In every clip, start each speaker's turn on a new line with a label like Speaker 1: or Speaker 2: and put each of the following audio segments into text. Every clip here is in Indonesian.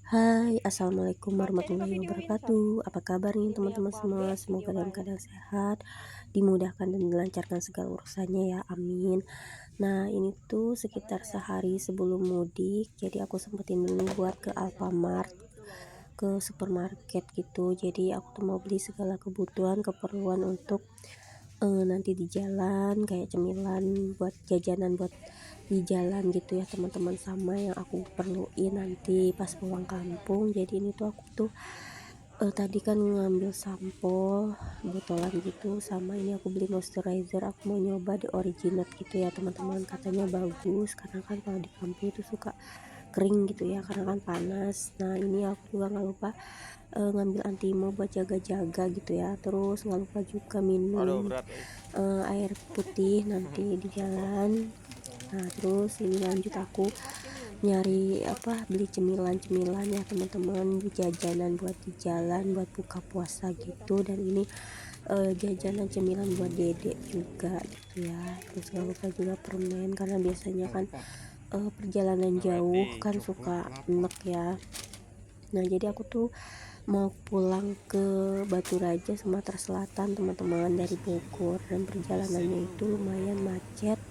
Speaker 1: Hai, assalamualaikum warahmatullahi wabarakatuh. Apa kabar nih teman-teman semua? Semoga dalam keadaan sehat, dimudahkan dan dilancarkan segala urusannya ya, amin. Nah, ini tuh sekitar sehari sebelum mudik, jadi aku sempetin dulu buat ke Alfamart, ke supermarket gitu. Jadi aku tuh mau beli segala kebutuhan, keperluan untuk nanti di jalan, kayak cemilan buat jajanan buat di jalan gitu ya teman-teman, sama yang aku perluin nanti pas pulang kampung. Jadi ini tuh aku tuh tadi kan ngambil sampo botolan gitu, sama ini aku beli moisturizer. Aku mau nyoba di Originate gitu ya teman-teman, katanya bagus karena kan kalau di kampung itu suka kering gitu ya karena kan panas. Nah, ini aku juga nggak lupa ngambil antimo buat jaga-jaga gitu ya. Terus nggak lupa juga minum air putih nanti di jalan. Nah, terus ini lanjut aku nyari beli cemilan-cemilan ya teman-teman, jajanan buat di jalan buat buka puasa gitu. Dan ini jajanan cemilan buat dedek juga gitu ya. Terus nggak lupa juga permen karena biasanya kan perjalanan jauh kan suka enek ya. Nah, jadi aku tuh mau pulang ke Batu Raja, Sumatera Selatan teman-teman, dari Bogor, dan perjalanannya itu lumayan macet.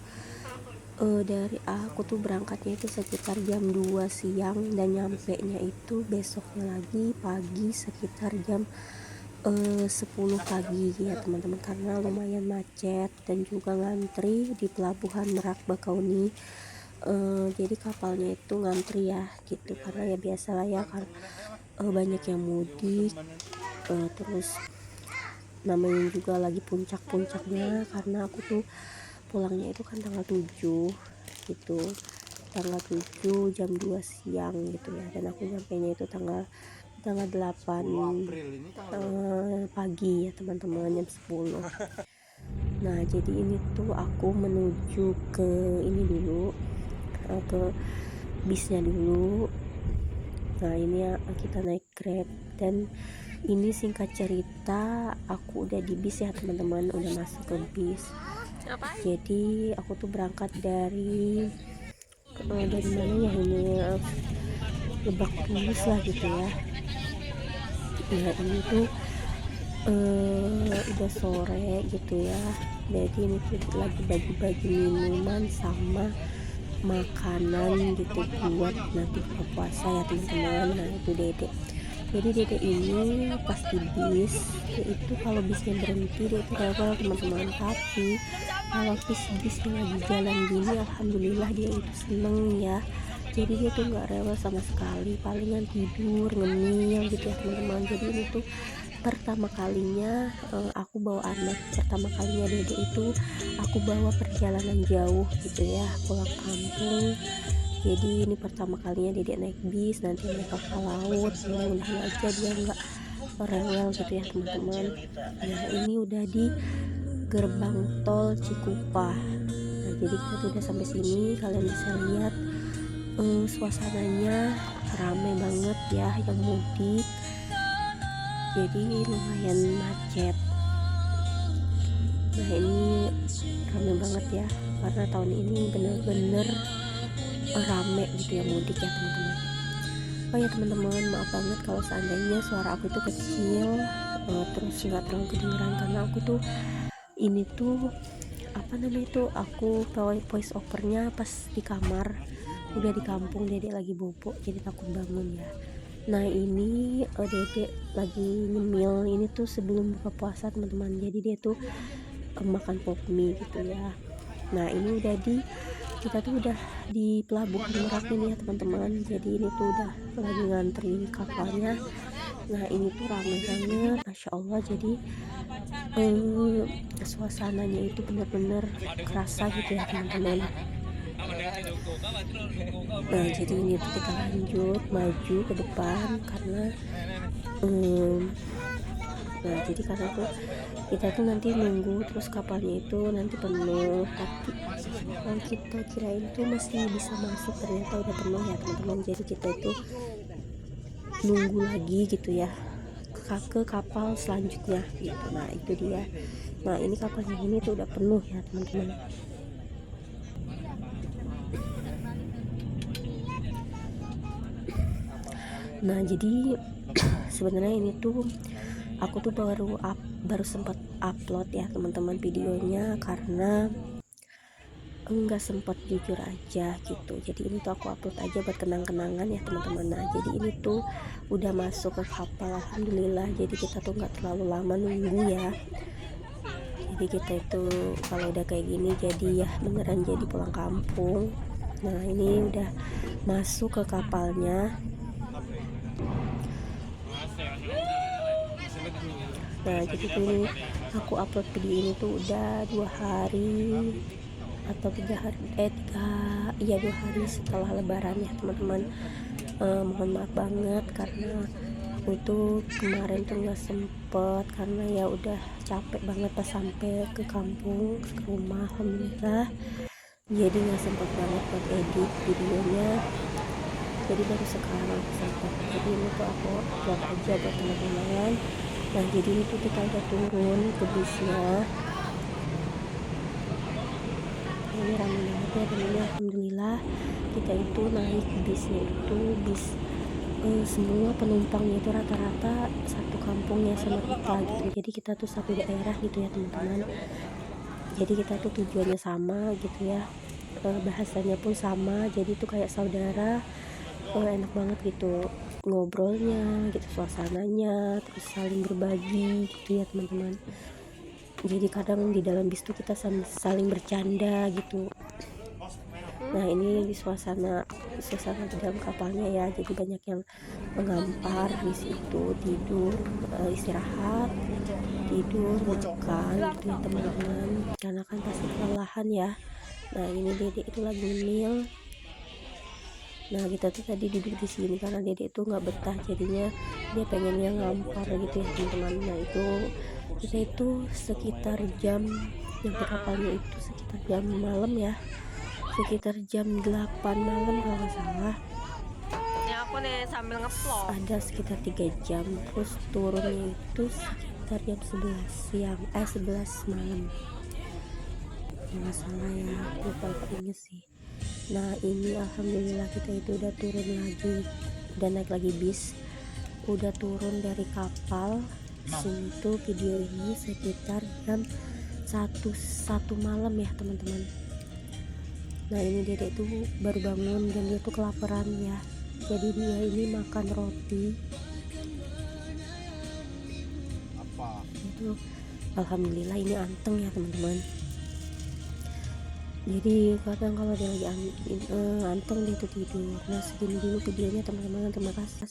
Speaker 1: Dari aku tuh berangkatnya itu sekitar jam 2 siang dan nyampe nya itu besoknya lagi pagi sekitar jam 10 pagi ya teman-teman, karena lumayan macet dan juga ngantri di pelabuhan Merak Bakauni. Jadi kapalnya itu ngantri ya gitu, karena ya biasalah ya kan banyak yang mudik. Terus namanya juga lagi puncak-puncaknya, karena aku tuh pulangnya itu kan tanggal 7 gitu, tanggal 7 jam 2 siang gitu ya, dan aku nyampainya itu tanggal 8 pagi ya teman-teman, jam 10. Nah, jadi ini tuh aku menuju ke ini dulu, ke bisnya dulu. Nah, ini ya kita naik Grab, dan ini singkat cerita aku udah di bis ya teman-teman, udah masuk ke bis. Jadi aku tuh berangkat dari mana ya ini, Lebak Bulus lah gitu ya. Nah, ini tuh udah sore gitu ya, jadi ini tuh lagi bagi-bagi minuman sama makanan gitu buat nanti buka puasa ya teman-teman. Nah, itu dedek, jadi dedek ini pas di bis itu, kalau bisnya berhenti dia itu rewel teman-teman, tapi kalau bisnya lagi jalan gini alhamdulillah dia itu seneng ya. Jadi dia tuh nggak rewel sama sekali, palingan tidur ngemil gitu ya teman-teman. Jadi ini tuh pertama kalinya aku bawa anak, pertama kalinya dede itu aku bawa perjalanan jauh gitu ya, pulang kampung. Jadi ini pertama kalinya dedek naik bis, nanti naik kapal laut. Mudah-mudahan aja dia nggak rewel gitu ya teman-teman. Nah, ini udah di gerbang tol Cikupah. Nah, jadi kita tuh udah sampai sini, kalian bisa lihat suasananya ramai banget ya yang mudik, jadi lumayan macet. Nah, ini ramai banget ya karena tahun ini bener-bener rame gitu ya mudik ya teman-teman. Oh ya teman-teman, maaf banget kalau seandainya suara aku itu kecil, terus nggak terlalu kedengeran, karena aku tuh ini tuh aku voice overnya pas di kamar, udah di kampung, dedek lagi bobo jadi takut bangun ya. Nah, ini dedek lagi nyemil, ini tuh sebelum buka puasa teman-teman, jadi dia tuh makan pop mie gitu ya. Nah, ini kita tuh udah di pelabuhan Merak ini ya teman-teman, jadi ini tuh udah lagi ngantri kapalnya. Nah, ini tuh ramai banget masya Allah, jadi suasananya itu bener-bener kerasa gitu ya teman-teman. Nah, jadi ini tuh kita lanjut maju ke depan karena nah, jadi karena tuh kita tuh nanti nunggu terus kapalnya itu nanti penuh, tapi kalau kita kirain tuh masih bisa masuk, ternyata udah penuh ya teman-teman. Jadi kita itu nunggu lagi gitu ya ke kapal selanjutnya gitu. Nah, itu dia. Nah, ini kapalnya ini tuh udah penuh ya teman-teman. Nah jadi sebenarnya ini tuh aku tuh baru sempat upload ya teman-teman videonya, karena enggak sempat jujur aja gitu. Jadi ini tuh aku upload aja buat kenang-kenangan ya teman-teman. Nah jadi ini tuh udah masuk ke kapal, alhamdulillah. Jadi kita tuh nggak terlalu lama nunggu ya. Jadi kita itu kalau udah kayak gini jadi ya beneran jadi pulang kampung. Nah ini udah masuk ke kapalnya. Nah jadi tuh ini aku upload video ini tuh udah 2 hari atau 3 hari, 2 hari setelah lebaran ya teman-teman. Mohon maaf banget karena itu kemarin tuh nggak sempet, karena ya udah capek banget pas sampai ke kampung, ke rumah, alhamdulillah. Jadi nggak sempet banget buat edit videonya, jadi baru sekarang sempet. Jadi ini tuh aku upload aja buat teman-teman. Nah jadi ini tuh kita udah turun ke busnya. Ini ramai banget ya, dan ini alhamdulillah kita itu naik bisnya itu bis semua penumpangnya itu rata-rata satu kampungnya sama kita gitu. Jadi kita tuh satu daerah gitu ya teman-teman. Jadi kita tuh tujuannya sama gitu ya, bahasanya pun sama, jadi tuh kayak saudara. Enak banget gitu ngobrolnya gitu, suasananya, terus saling berbagi gitu ya teman-teman. Jadi kadang di dalam bis tuh kita saling bercanda gitu. Nah ini di suasana di dalam kapalnya ya, jadi banyak yang mengampar di situ, tidur, istirahat, tidur, makan gitu ya teman-teman, karena kan pasti kelelahan ya. Nah ini Dedek itu lagi ngemil. Nah kita tuh tadi duduk di sini karena Dedek itu nggak betah, jadinya dia pengen yang ngampar gitu ya teman-teman. Nah itu kita itu sekitar jam yang di kapalnya itu sekitar jam malam ya, sekitar jam 8 malam kalau nggak salah.
Speaker 2: Ini aku nih sambil ngevlog.
Speaker 1: Ada sekitar 3 jam, terus turunnya itu sekitar jam 11 siang, 11 malam kalau nggak salah ya, lupa inget sih. Nah ini alhamdulillah kita itu udah turun lagi, udah naik lagi bis, udah turun dari kapal. Sini tuh video ini sekitar jam 1 malam ya teman-teman. Nah ini Dedek tuh baru bangun dan dia tuh kelaparan ya, jadi dia ini makan roti itu. Alhamdulillah ini anteng ya teman-teman. Jadi kadang kalau dia lagi anteng dia tuh tidur. Nah segini dulu videonya teman-teman, terima kasih.